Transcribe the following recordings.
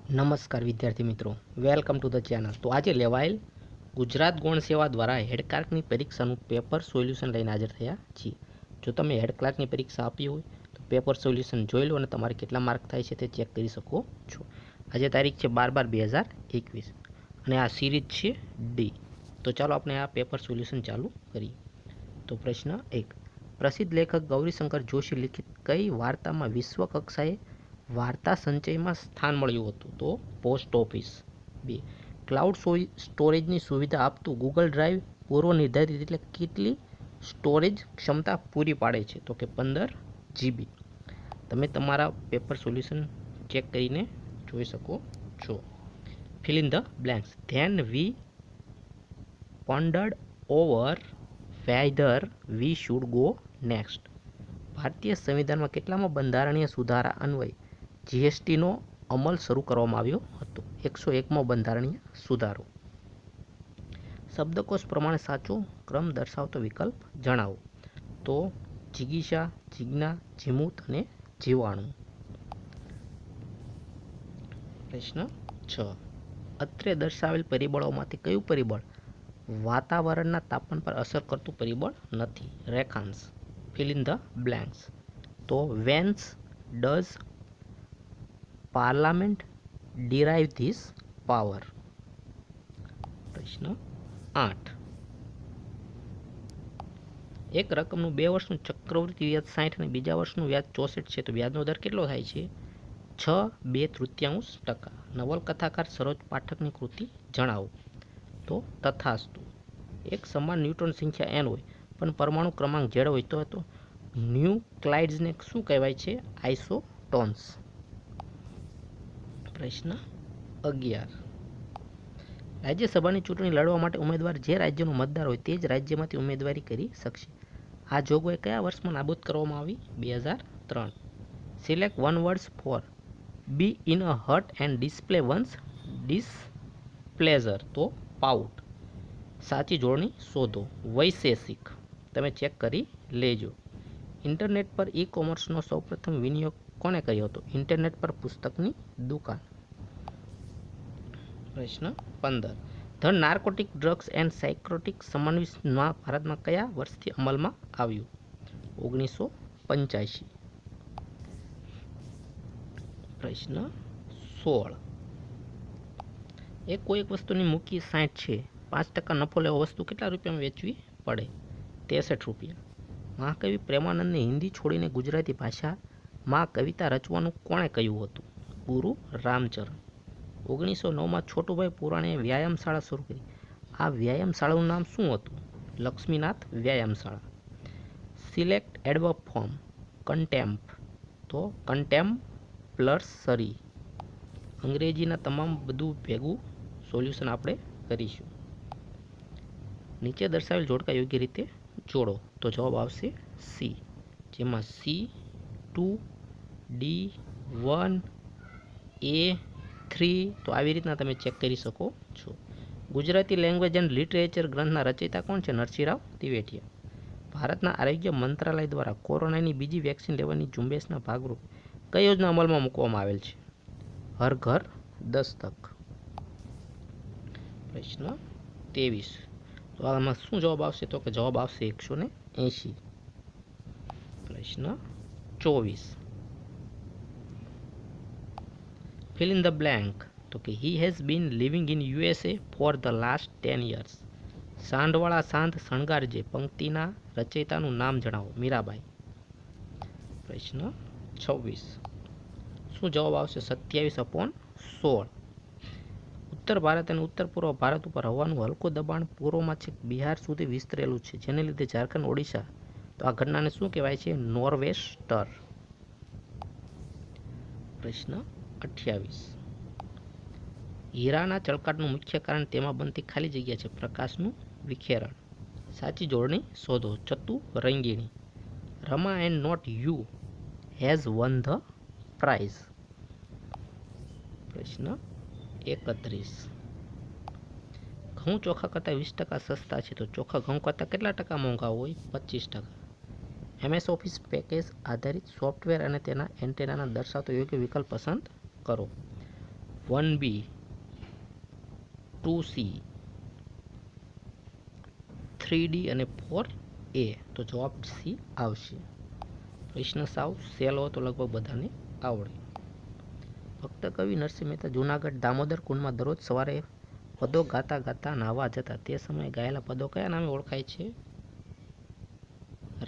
નમસ્કાર વિદ્યાર્થી મિત્રો, વેલકમ ટુ ધ ચેનલ. તો આજે લેવાયેલ ગુજરાત ગૌણ સેવા દ્વારા હેડ ક્લાર્કની પરીક્ષાનું પેપર સોલ્યુશન લઈને હાજર થયા છીએ. જો તમે હેડ ક્લાર્કની પરીક્ષા આપી હોય તો પેપર સોલ્યુશન જોઈ લો અને તમારે કેટલા માર્ક થાય છે તે ચેક કરી શકો છો. આજે તારીખ છે 12/12/2021 અને આ સિરીઝ છે ડી. તો ચાલો આપણે આ પેપર સોલ્યુશન ચાલુ કરીએ. તો પ્રશ્ન 1, પ્રસિદ્ધ લેખક ગૌરીશંકર જોશી લિખિત કઈ વાર્તામાં વિશ્વ કક્ષાએ વાર્તા સંચયમાં સ્થાન મળ્યું હતું? તો પોસ્ટ ઓફિસ. 2, ક્લાઉડ સ્ટોરેજની સુવિધા આપતું ગૂગલ ડ્રાઈવ પૂર્વ નિર્ધારિત એટલે કેટલી સ્ટોરેજ ક્ષમતા પૂરી પાડે છે? તો કે 15 GB. તમે તમારા પેપર સોલ્યુશન ચેક કરીને જોઈ શકો છો. Fill in the blanks. Then we pondered over whether we should go next. ભારતીય સંવિધાનમાં કેટલામાં બંધારણીય સુધારા અન્વયે જીએસટીનો અમલ શરૂ કરવામાં આવ્યો હતો? 101મો બંધારણીય સુધારો. શબ્દકોશ પ્રમાણે સાચો ક્રમ દર્શાવતો વિકલ્પ જણાવો. તો જિગીષા, જિજ્ઞા, જીમૂત અને જીવાણુ. પ્રશ્ન 6, અત્રે દર્શાવેલ પરિબળોમાંથી કયું પરિબળ વાતાવરણના તાપમાન પર અસર કરતું પરિબળ નથી? રેખાંશ. Fill in the blanks. તો whence does parliament derive this power? પ્રશ્ન 8, એક રકમનું 2 વર્ષનું ચક્રવૃદ્ધિ વ્યાજ 60 અને બીજા વર્ષનું વ્યાજ 64 છે તો વ્યાજનો દર કેટલો થાય છે? 6.2%. નવલકથાકાર સરોજ પાઠકની કૃતિ જણાવો. તો તથાસ્તુ. એક સમાન ન્યુટ્રોન સંખ્યા n હોય પણ પરમાણુ ક્રમાંક z હોય તો ન્યુક્લાઇડ્સને શું કહેવાય છે? આઇસોટોન્સ. પ્રશ્ન 11, રાજ્યસભાની ચૂંટણી લડવા માટે ઉમેદવાર જે રાજ્યનો મતદાર હોય તે જ રાજ્યમાંથી ઉમેદવારી કરી શકશે. આ જોગવાઈ કયા વર્ષમાં નાબૂદ કરવામાં આવી? 2003. Select one words for be in a hut and display one's displeasure. તો પાઉટ. સાચી જોડણી શોધો. વૈશેષિક. તમે ચેક કરી લેજો. ઇન્ટરનેટ પર ઈ કોમર્સનો સૌપ્રથમ વિનિયોગ કોણે કર્યો હતો? ઇન્ટરનેટ પર પુસ્તકની દુકાન. પ્રશ્ન 15, ધ નાર્કોટિક ડ્રગ્સ એન્ડ સાયકોટિક સમન્વયમાં ભારતમાં કયા વર્ષથી અમલમાં આવ્યું? 1985. પ્રશ્ન 16, કોઈ એક વસ્તુની મૂકી 60 છે, 5% નફો લેવો વસ્તુ કેટલા રૂપિયામાં વેચવી પડે? 63 રૂપિયા. મહાકવિ પ્રેમાનંદને હિન્દી છોડીને ગુજરાતી ભાષામાં કવિતા રચવાનું કોણે કહ્યું હતું? ગુરુ રામચરણ. 1909માં છોટુભાઈ પુરાણીએ વ્યાયામશાળા શરૂ કરી. આ વ્યાયામશાળાનું નામ શું હતું? લક્ષ્મીનાથ વ્યાયામશાળા. Select adverb form. કન્ટેમ્પ. તો કન્ટેમ્પલસરી. અંગ્રેજીના તમામ બધું ભેગું સોલ્યુશન આપણે કરીશું. નીચે દર્શાવેલ જોડકા યોગ્ય રીતે જોડો. તો જવાબ આવશે સી, જેમાં C2 D1 A3. તો આવી રીતના તમે ચેક કરી શકો છો. ગુજરાતી લેંગ્વેજ એન્ડ લિટરેચર ગ્રંથના રચયિતા કોણ છે? નરસિંહરાવ દિવેટિયા. ભારતના આરોગ્ય મંત્રાલય દ્વારા કોરોનાની બીજી વેક્સિન લેવાની ઝુંબેશના ભાગરૂપે કઈ યોજના અમલમાં મૂકવામાં આવેલ છે? હર ઘર દસ્તક. પ્રશ્ન 23, તો આમાં શું જવાબ આવશે? તો કે જવાબ આવશે 180. પ્રશ્ન 24, ફિલ ઇન ધ બ્લેન્ક. તો કે he has been living in USA for the last 10 years. સાંઢવાળા સાંધ શણગારજે પંક્તિના રચયિતાનું નામ જણાવો. મીરાબાઈ. પ્રશ્ન 26, શું જવાબ આવશે? 27/16. ઉત્તર ભારત અને ઉત્તર પૂર્વ ભારત ઉપર હવાનું હલકું દબાણ પૂર્વમાં છેક બિહાર સુધી વિસ્તરેલું છે, જેને લીધે ઝારખંડ, ઓડિશા. તો આ ઘટનાને શું કહેવાય છે? નોર્વેસ્ટર. પ્રશ્ન 28, હીરાના ચળકાટનું મુખ્ય કારણ તેમાં બનતી ખાલી જગ્યા છે? પ્રકાશનું વિખેરણ. સાચી જોડણી શોધો. ચતુરંગીણી. Rama and not you has won the prize. પ્રશ્ન 31, ઘઉં ચોખા કરતાં 20% સસ્તા છે તો ચોખા ઘઉં કરતાં કેટલા ટકા મોંઘા હોય? 25%. MS ઓફિસ પેકેજ આધારિત સોફ્ટવેર અને તેના એન્ટેનાના દર્શાવતો યોગ્ય વિકલ્પ પસંદ કરો. 1B 2C 3D અને 4A, તો જવાબ સી આવશે. પ્રશ્ન સાવ સહેલો તો લગભગ બધાને આવડે. ભક્ત કવિ નરસિંહ મહેતા જૂનાગઢ દામોદર કુંડમાં દરરોજ સવારે પદો ગાતા ગાતા નાહવા જતા. તે સમયે ગાયેલા પદો કયા નામે ઓળખાય છે?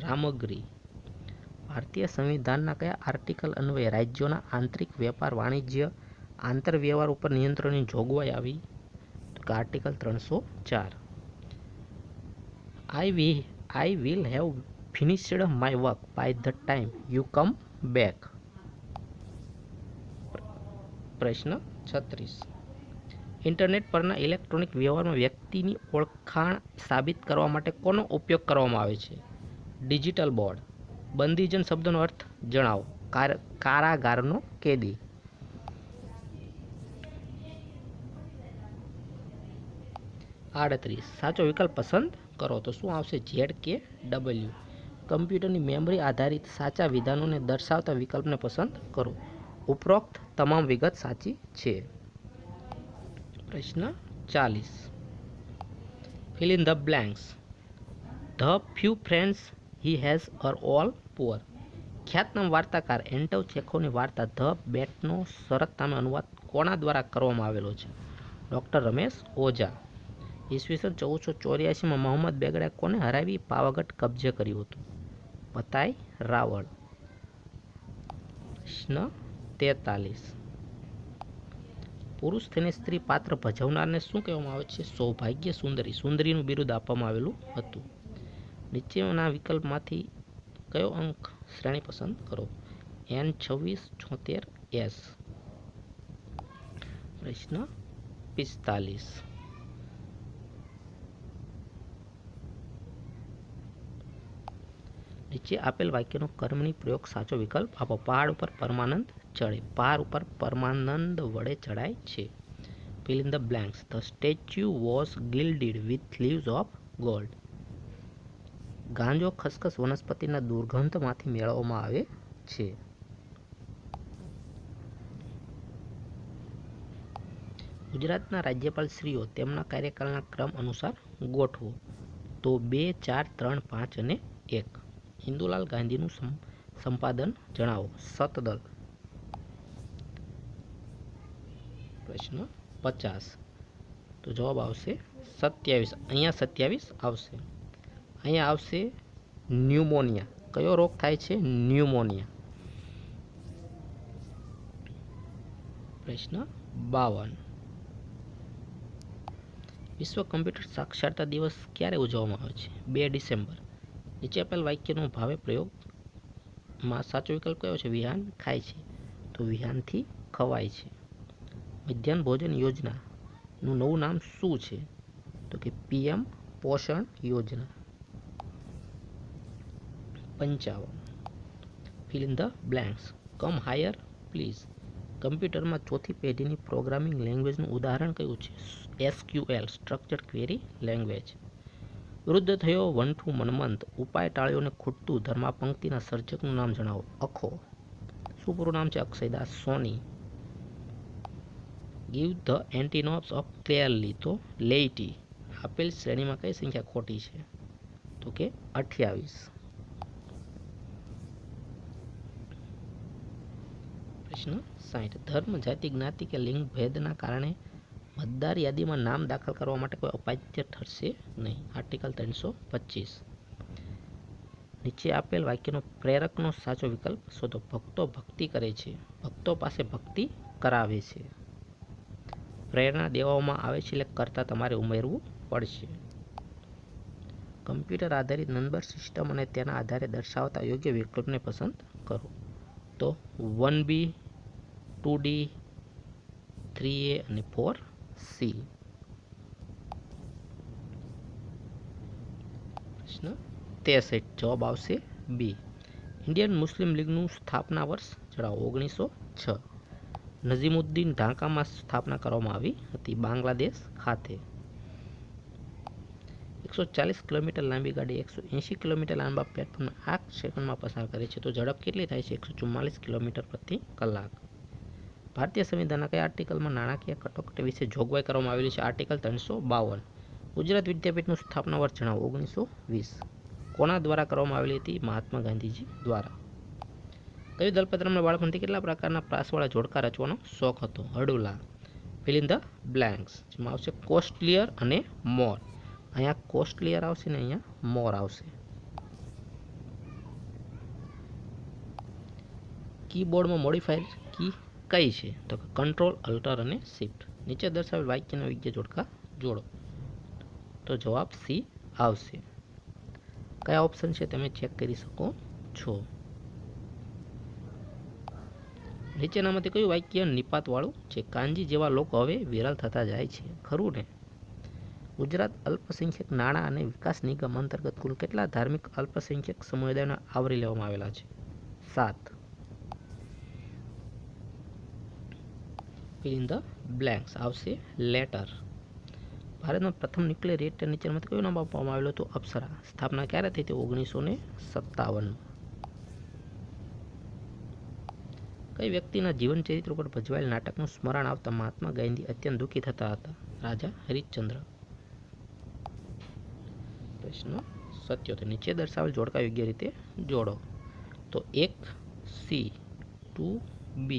રામગરી. ભારતીય સંવિધાનના કયા આર્ટિકલ અન્વયે રાજ્યોના આંતરિક વેપાર વાણિજ્ય આંતરવ્યવહાર ઉપર નિયંત્રણની જોગવાઈ આવી? તો કે article 304. I will have finished my work by the time you come back. પ્રશ્ન 36. ઇન્ટરનેટ પરના ઇલેક્ટ્રોનિક વ્યવહારમાં વ્યક્તિની ઓળખાણ સાબિત કરવા માટે કોનો ઉપયોગ કરવામાં આવે છે? Digital board. બંદીજન શબ્દનો અર્થ જણાવો. કારાગારનો કેદી. 38. સાચો વિકલ્પ પસંદ કરો. તો શું આવશે? ઝેડ કે ડબલ્યુ. કમ્પ્યુટરની મેમરી આધારિત સાચા વિધાનોને દર્શાવતા વિકલ્પને પસંદ કરો. ઉપરોક્ત તમામ વિગત સાચી છે. પ્રશ્ન 40. Fill in the blanks. The few friends he has are all poor. ખ્યાતનામ વાર્તાકાર એન્ટવ ચેખોવની વાર્તા ધ બેટનો સરસ નામે અનુવાદ કોના દ્વારા કરવામાં આવેલો છે? ડૉક્ટર રમેશ ઓઝા. ઈસવીસન 1484માં મોહમ્મદ બેગડાએ કોને હરાવી પાવાગઢ કબજે કર્યું હતું? પતાઈ રાવળ. પ્રશ્ન 43. પુરુષ થઈને સ્ત્રી પાત્ર ભજવનારને શું કહેવામાં આવે છે? સૌભાગ્ય સુંદરી. સુંદરીનું બિરુદ આપવામાં આવેલું હતું. નીચેના વિકલ્પમાંથી કયો અંક શ્રેણી પસંદ કરો? N2676S. પ્રશ્ન 45. નીચે આપેલ વાક્યનો કર્મણી પ્રયોગ સાચો વિકલ્પ આપો. પહાડ ઉપર પરમાનંદ ચડે. પહાડ ઉપર પરમાનંદ વડે ચડાય છે. Fill in the blanks. The statue was gilded with leaves of gold. ગાંજો ખસખસ વનસ્પતિના દુર્ગંધમાંથી મેળવવામાં આવે છે. ગુજરાતના રાજ્યપાલશ્રીઓ તેમના કાર્યકાળના ક્રમ અનુસાર ગોઠવો. તો 2, 4, 3, 5 અને 1. ઇન્દુલાલ ગાંધીનું સંપાદન જણાવો. સતદલ. પ્રશ્ન 50. તો જવાબ આવશે 27. અહીંયા 27 આવશે. અહીંયા આવશે ન્યુમોનિયા. કયો રોગ થાય છે? ન્યુમોનિયા. પ્રશ્ન 52. વિશ્વ કમ્પ્યુટર સાક્ષરતા દિવસ ક્યારે ઉજવવામાં આવે છે? 2 ડિસેમ્બર. નીચે આપેલ વાક્યનો ભાવે પ્રયોગમાં સાચો વિકલ્પ કયો છે? વિહાન ખાય છે. તો વિહાનથી ખવાય છે. મધ્યાહન ભોજન યોજનાનું નવું નામ શું છે? તો કે PM પોષણ યોજના. 55. Fill in the blanks. Come higher please. કમ્પ્યુટરમાં ચોથી પેઢીની પ્રોગ્રામિંગ લેંગ્વેજનું ઉદાહરણ કયું છે? SQL structured query language. વૃદ્ધ થયો વંઠુ મન્મંત. ઉપાય ટાળ્યોને ખૂટતું. ધર્મા પંક્તિના સર્જકનું નામ જણાવો. અખો. શું પૂરું નામ છે? Akshaydas Soni. Give the antonyms of clearly. તો લેઇટી. આપેલ શ્રેણીમાં કઈ સંખ્યા ખોટી છે? તો કે 28. પ્રશ્ન 60. ધર્મ જાતિ જ્ઞાતિ કે લિંગ ભેદના કારણે મતદાર યાદીમાં નામ દાખલ કરવા માટે કોઈ અપાત્ય ઠરશે નહીં. આર્ટિકલ 325. નીચે આપેલ વાક્યનો પ્રેરકનો સાચો વિકલ્પ શોધો. ભક્તો ભક્તિ કરે છે. ભક્તો પાસે ભક્તિ કરાવે છે. પ્રેરણા દેવામાં આવે છે એટલે કરતાં તમારે ઉમેરવું પડશે. કમ્પ્યુટર આધારિત નંબર સિસ્ટમ અને તેના આધારે દર્શાવતા યોગ્ય વિકલ્પને પસંદ કરો. તો 1B 2D 3A અને 4C. પ્રશ્ન 63. જવાબ આવશે બી. ઇન્ડિયન મુસ્લિમ લીગનું સ્થાપના વર્ષ જણાવો. 1906. નઝીમુદ્દીન ઢાકામાં સ્થાપના કરવામાં આવી હતી. બાંગ્લાદેશ ખાતે. 140 કિલોમીટર લાંબી ગાડી 180 કિલોમીટર લાંબા પ્લેટફોર્મને 8 સેકન્ડમાં પસાર કરે છે. તો ઝડપ કેટલી થાય છે? 144 કિલોમીટર પ્રતિ કલાક. ભારતીય સંવિધાનના કયા આર્ટિકલમાં નાણાકીય કટોકટી વિશે જોગવાઈ કરવામાં આવેલી છે? આર્ટિકલ 352. ગુજરાત વિદ્યાપીઠનું સ્થાપના વર્ષ જણાવો. 1920. કોના દ્વારા કરવામાં આવેલી હતી? મહાત્મા ગાંધીજી દ્વારા. કયું દલપતરામને બાળપણથી કેટલા પ્રકારના પ્રાસવાળા જોડકા રચવાનો શોખ હતો? હડુલા. Fill in the blanks. જેમાં આવશે કોસ્ટલિયર અને મોર. અહીંયા કોસ્ટલિયર આવશે ને અહીંયા મોર આવશે. કીબોર્ડમાં મોડિફાયર કી કઈ છે? તો કંટ્રોલ, અલ્ટર અને શિફ્ટ. નીચે દર્શાવેલ વાક્યના યોગ્ય જોડકા જોડો. તો જવાબ સી આવશે. કયા ઓપ્શન છે તમે ચેક કરી શકો છો. નીચેનામાંથી કયું વાક્ય નિપાતવાળું છે? કાનજી જેવા લોકો હવે વિરલ થતા જાય છે. ખરું ને? ગુજરાત અલ્પસંખ્યક નાણાં અને વિકાસ નિગમ અંતર્ગત કુલ કેટલા ધાર્મિક અલ્પસંખ્યક સમુદાયોને આવરી લેવામાં આવેલા છે? 7. ફિલ ઇન ધ બ્લેન્ક્સ આવશે લેટર. ભારતમાં પ્રથમ ન્યુક્લિયર રિએક્ટર નીચેનામાંથી કયું નામ આપવામાં આવેલું હતું? અપ્સરા. સ્થાપના ક્યારે થઈ હતી? 1957. કઈ વ્યક્તિના જીવન ચરિત્ર ઉપર ભજવાયેલ નાટકનું સ્મરણ આવતા મહાત્મા ગાંધી અત્યંત દુઃખી થતા હતા? રાજા હરિશ્ચંદ્ર. પ્રશ્ન 77. નીચે દર્શાવેલ જોડકા યોગ્ય રીતે જોડો. તો 1C, 2B,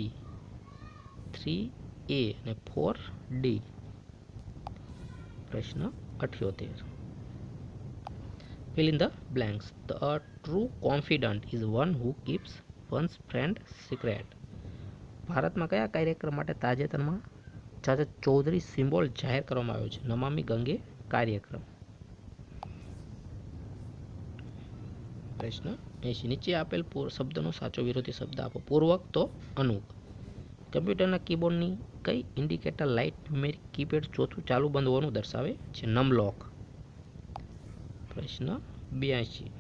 3A અને 4D. પ્રશ્ન 78. Fill in the blanks. The true confidant is one who keeps one's friend secret. ભારતમાં કયા કાર્યક્રમ માટે તાજેતરમાં ચાચા ચૌધરી સિમ્બોલ જાહેર કરવામાં આવ્યો છે? નમામિ ગંગે કાર્યક્રમ. પ્રશ્ન 80. નીચે આપેલ શબ્દનો સાચો વિરોધી શબ્દ આપો. પૂર્વક તો અનુક. કમ્પ્યુટરના કીબોર્ડની કઈ ઇન્ડિકેટર લાઇટ ન્યુમેરિક કીપેડ ચોથું ચાલુ બંધ હોવાનું દર્શાવે છે? નમલોક. પ્રશ્ન 82.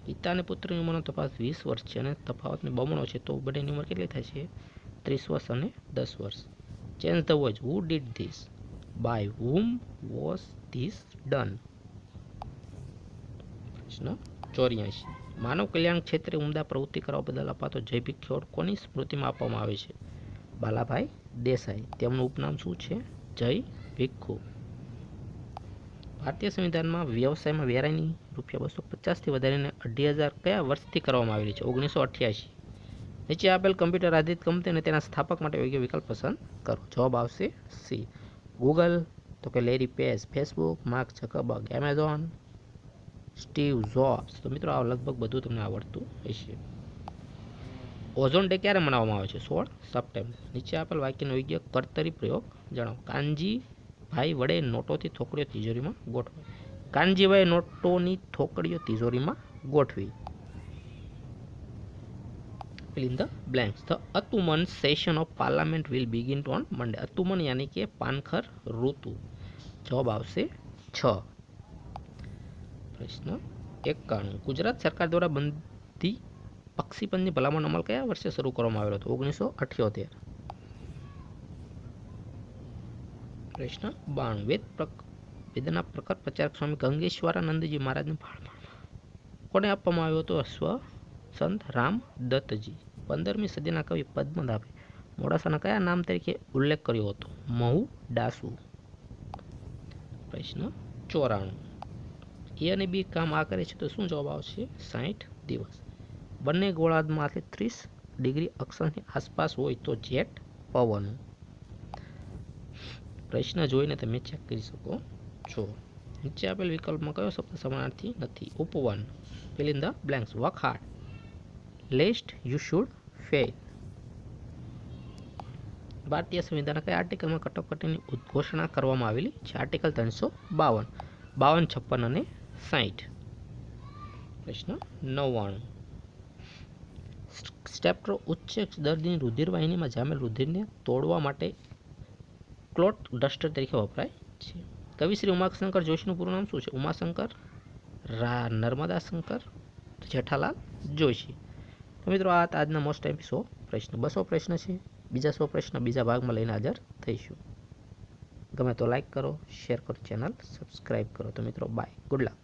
પિતા અને પુત્રની ઉંમરનો તફાવત 20 વર્ષ છે અને તફાવતને બમણો છે તો બંનેની ઉંમર કેટલી થાય છે? 30 વર્ષ અને 10 વર્ષ. Change the watch. Who did this? By whom was this done? પ્રશ્ન 84. માનવ કલ્યાણ ક્ષેત્રે ઉમદા પ્રવૃત્તિ કરવા બદલ અપાતો જય ભીખ એવોર્ડ કોની સ્મૃતિમાં આપવામાં આવે છે? બાલાભાઈ દેસાઈ. તેમનું ઉપનામ શું છે? જય ભીખુ. ભારતીય સંવિધાનમાં વ્યવસાયમાં વેરાની ₹250થી વધારીને 2,000 કયા વર્ષથી કરવામાં આવેલી છે? 1988. નીચે આપેલ કમ્પ્યુટર આધારિત કંપની અને તેના સ્થાપક માટે યોગ્ય વિકલ્પ પસંદ કરો. જવાબ આવશે સી. ગૂગલ, તો કે Larry page Facebook, mark ઝકરબર્ગ Amazon, Steve jobs. તો મિત્રો આ લગભગ બધું તમને આવડતું હશે. ઓઝોન ડે ક્યારે મનાવવામાં આવે છે? 16 સપ્ટેમ્બર. નીચે આપેલ વાક્યનો યોગ્ય કર્તરી પ્રયોગ જણાવો. કાનજીભાઈ વડે નોટોથી થોકડીઓ તિજોરીમાં ગોઠવાય. કાનજીભાઈ નોટોની થોકડીઓ તિજોરીમાં ગોઠવી. Fill in the blanks. The Atuman session of parliament will begin on Monday. અતુમન યાની કે પાનખર ઋતુ. જવાબ આવશે 6. પ્રશ્ન 91. ગુજરાત સરકાર દ્વારા બંધી પક્ષીપંજની ભલામણ અમલ કયા વર્ષે શરૂ કરવામાં આવેલો હતો? 1978. પ્રશ્ન 92. વેદના પ્રખર પ્રચારક સ્વામી ગંગેશ્વરાનંદજી મહારાજને કોને આપવામાં આવ્યો હતો? સ્વ સંત રામ દત્તજી. 15મી સદીના કવિ પદ્મનાભે મોડાસાના કયા નામ તરીકે ઉલ્લેખ કર્યો હતો? મહુ ડાસુ. પ્રશ્ન 94. એ અને બી કામ આ કરે છે તો શું જવાબ આવશે? 60 દિવસ. બંને ગોળાર્ધમાં 30 ડિગ્રી અક્ષાંશની આસપાસ હોય તો જેટ પવન. પ્રશ્ન જોઈને તમે ચેક કરી શકો છો. નીચે આપેલ વિકલ્પમાં કયો શબ્દ સમાનાર્થી નથી? ઉપવન. Fill in the blanks. Work hard lest you should fail. ભારતીય સંવિધાનના કયા આર્ટિકલમાં કટોકટીની ઉદ્ઘોષણા કરવામાં આવેલી છે? આર્ટિકલ 352, 52, 56 અને 60. પ્રશ્ન 99. સ્ટેપ્ટો ઉચ્ચ દર્દીની રુધિરવાહિનીમાં જામેલ રુધિરને તોડવા માટે ક્લોટ ડસ્ટર તરીકે વપરાય છે. કવિ શ્રી ઉમાશંકર જોશીનું પૂરું નામ શું છે? ઉમાશંકર નર્મદાશંકર જેઠાલાલ જોશી. તો મિત્રો આ આજના મોસ્ટ એમપી 100 પ્રશ્ન. 200 પ્રશ્ન છે. બીજા 100 પ્રશ્ન બીજા ભાગમાં લઈને હાજર થઈશું. ગમે તો લાઈક કરો, શેર કરો, ચેનલ સબસ્ક્રાઈબ કરો. તો મિત્રો બાય, ગુડ લક.